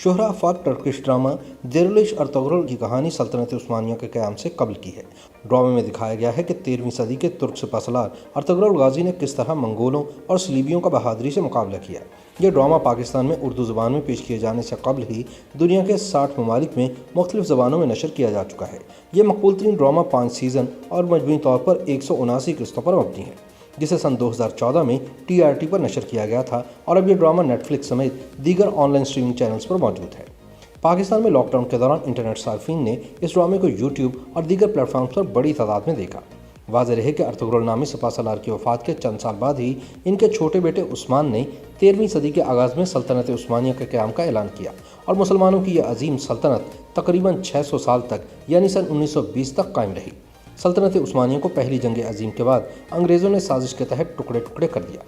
शोहरा आफाक Turkish drama देरुलिश Ertugrul की कहानी सल्तनत उस्मानिया के क़याम से कबल की है। ड्रामे में दिखाया गया है कि 13वीं सदी के तुर्क सिपहसालार अर्तुगरुल गाजी ने किस तरह मंगोलों और सलीबियों का बहादुरी से मुकाबला किया। यह ड्रामा पाकिस्तान में उर्दू ज़बान में पेश किए जाने से कबल ही दुनिया के 60 ममालिक में मुख्तलिफ ज़बानों में नशर किया जा चुका है। यह मकबूल तरीन ड्रामा 5 सीज़न और मजमूई तौर पर 179 किस्तों पर मबनी है, जिसे सन 2014 में TRT पर नशर किया गया था और अब यह ड्रामा नेटफ्लिक्स समेत दीगर ऑनलाइन स्ट्रीमिंग चैनल्स पर मौजूद है। पाकिस्तान में लॉकडाउन के दौरान इंटरनेट सार्फिन ने इस ड्रामे को YouTube और दीगर प्लेटफॉर्म्स पर बड़ी तादाद में देखा। वाज़ेह रहे कि अर्तुगरुल नामी सिपहसालार की वफ़ात के चंद साल बाद ही इनके छोटे बेटे उस्मान ने 13वीं सदी के आगाज़ में सल्तनत उस्मानिया के क़याम का ऐलान किया और मुसलमानों की यह अजीम सल्तनत तकरीबन 600 साल तक यानी सन 1920 तक कायम रही। सल्तनत उस्मानिया को पहली जंग अजीम के बाद अंग्रेज़ों ने साजिश के तहत टुकड़े टुकड़े कर दिया।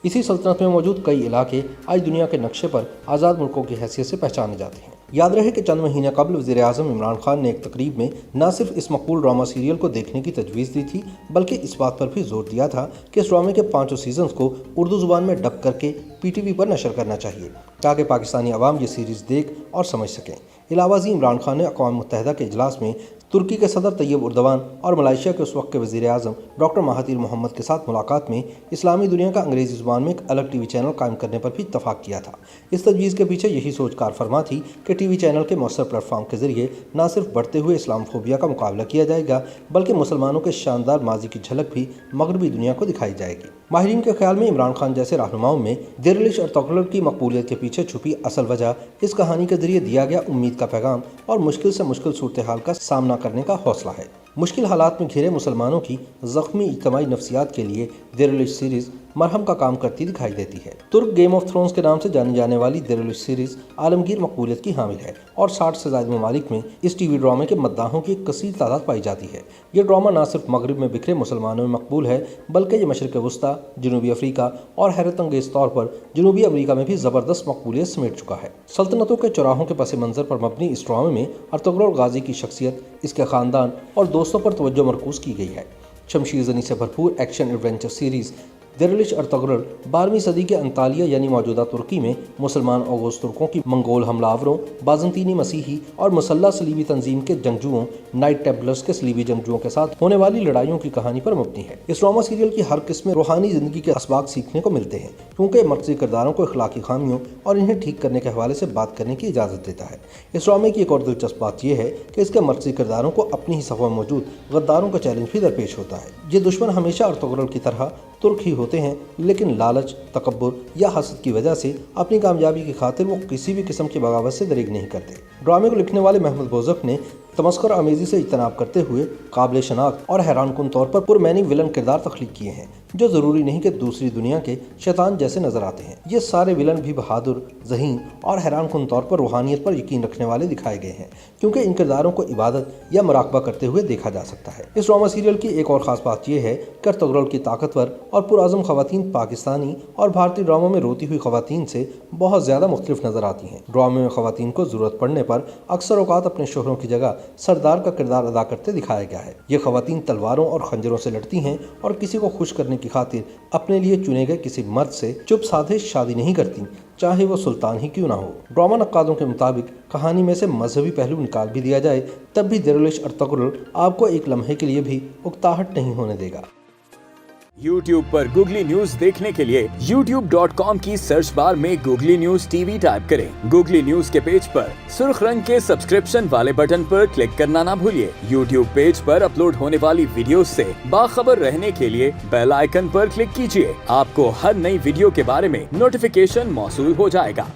इसी सल्तनत में मौजूद कई इलाके आज दुनिया के नक्शे पर आज़ाद मुल्कों की हैसियत से पहचाने जाते हैं। याद रहे कि चंद महीने कबल वज़ीर आज़म इमरान खान ने एक तकरीब में न सिर्फ इस मकबूल ड्रामा सीरियल को देखने की तजवीज़ दी थी, बल्कि इस बात पर भी जोर दिया था कि इस ड्रामे के 5 सीजन्स को उर्दू ज़ुबान में डब करके PTV पर नशर करना चाहिए ताकि पाकिस्तानी अवाम ये सीरीज़ देख और समझ सकें। इलावाज़ी इमरान खान ने अक़वाम मुत्तहिदा के इजलास में तुर्की के सदर तैयब उर्दवान और मलेशिया के उस वक्त के वज़ीर आज़म डॉक्टर महातिर मोहम्मद के साथ मुलाकात में इस्लामी दुनिया का अंग्रेज़ी ज़ुबान में एक अलग TV चैनल कायम करने पर भी इत्तफ़ाक़ किया था। इस तजवीज़ के पीछे यही सोच कार फरमा थी कि TV चैनल के मौसर प्लेटफॉर्म के ज़रिए न सिर्फ बढ़ते हुए इस्लामफोबिया का मुकाबला किया जाएगा, बल्कि मुसलमानों के शानदार माजी की झलक भी मगरबी दुनिया को दिखाई जाएगी। माहिरीन के ख्याल में इमरान खान जैसे रहनुमाओं में देरुलिश अर्तुगरुल की मकबूलियत के पीछे छुपी असल वजह इस कहानी के जरिए दिया गया उम्मीद का पैगाम और मुश्किल से मुश्किल सूरत हाल का सामना करने का हौसला है। मुश्किल हालात में घिरे मुसलमानों की ज़ख्मी इज्तिमाई नफ्सियात के लिए देरुलिश सीरीज़ मरहम का काम करती दिखाई देती है। तुर्क गेम ऑफ थ्रोन्स के नाम से जानी जाने वाली देरुलिश सीरीज़ आलमगीर मकबूलियत की हामिल है और 60 से ज़्यादा ममालिक में इस TV ड्रामे के मद्दाहों की एक कसीर तादाद पाई जाती है। यह ड्रामा न सिर्फ मगरब में बिखरे मुसलमानों में मकबूल है, बल्कि ये मशरिक़ वस्ता, जनूबी अफ्रीका और हैरत अंगेज़ तौर पर जनूबी अमरीका में भी ज़बरदस्त मकबूलियत समेट चुका है। सल्तनतों के चौराहों के पस मंज़र पर मबनी इस ड्रामे में अर्तुगरुल गाजी की शख्सियत, इसके ख़ानदान और दोस्तों पर तवज्जो मरकूज़ की गई है। शमशीर ज़नी से भरपूर एक्शन एडवेंचर सीरीज़ देरुलिश अर्तुगरुल 12वीं सदी के अंतालिया यानी मौजूदा तुर्की में मुसलमान ओगोस तुर्कों की मंगोल हमलावरों, बाज़ंतीनी मसीही और मुसल्लह सलीबी तंजीम के जंगजुओं नाइट टेम्पलर्स के सलीबी जंगजुओं के साथ होने वाली लड़ाइयों की कहानी पर मबनी है। इस ड्रामा सीरियल की हर किस्म में रूहानी ज़िंदगी के असबाक सीखने को मिलते हैं, क्योंकि मर्कज़ी किरदारों को इखलाकी खामियों और इन्हें ठीक करने के हवाले से बात करने की इजाज़त देता है। इस ड्रामे की एक और दिलचस्प बात यह है कि इसके मर्कज़ी किरदारों को अपनी ही सफ़ में मौजूद गद्दारों का चैलेंज भी दरपेश होता है। ये दुश्मन हमेशा अर्तुगरुल की तरह तुर्क ही होते हैं, लेकिन लालच, तकब्बुर या हसद की वजह से अपनी कामयाबी की खातिर वो किसी भी किस्म की बगावत से दरेग नहीं करते। ड्रामे को लिखने वाले महमूद बोज़फ ने तमस्कुर आमेज़ी से इज्तनाब करते हुए काबिल शनाख्त और हैरानकुन तौर पर पुरमैनी विलन किरदार तख्लीक किए हैं, जो ज़रूरी नहीं कि दूसरी दुनिया के शैतान जैसे नजर आते हैं। ये सारे विलन भी बहादुर, ज़हीन और हैरानकुन तौर पर रूहानियत पर यकीन रखने वाले दिखाए गए हैं, क्योंकि इन किरदारों को इबादत या मुराकबा करते हुए देखा जा सकता है। इस ड्रामा सीरियल की एक और ख़ास बात यह है कि अर्तुगरुल की ताकतवर और पुरअज़म ख़वातीन पाकिस्तानी और भारतीय ड्रामों में रोती हुई ख़वातीन से बहुत ज़्यादा मुख्तलिफ नजर आती हैं। ड्रामे में ख़वातीन को ज़रूरत पड़ने पर अक्सर औक़ात अपने शोहरों की जगह सरदार का किरदार अदा करते दिखाया गया है। ये ख़वातीन तलवारों और खंजरों से लड़ती हैं और किसी को खुश करने की खातिर अपने लिए चुने गए किसी मर्द से चुप साधे शादी नहीं करती, चाहे वो सुल्तान ही क्यों ना हो। ड्रामा नक्कादों के मुताबिक कहानी में से मजहबी पहलू निकाल भी दिया जाए, तब भी देरुलिश अर्तुगरुल आपको एक लम्हे के लिए भी उकताहट नहीं होने देगा। YouTube पर Googly न्यूज देखने के लिए youtube.com की सर्च बार में Googly न्यूज TV टाइप करें। Googly न्यूज के पेज पर सुर्ख रंग के सब्सक्रिप्शन वाले बटन पर क्लिक करना ना भूलिए। YouTube पेज पर अपलोड होने वाली वीडियोस से बाखबर रहने के लिए बेल आइकन पर क्लिक कीजिए। आपको हर नई वीडियो के बारे में नोटिफिकेशन मौसूल हो जाएगा।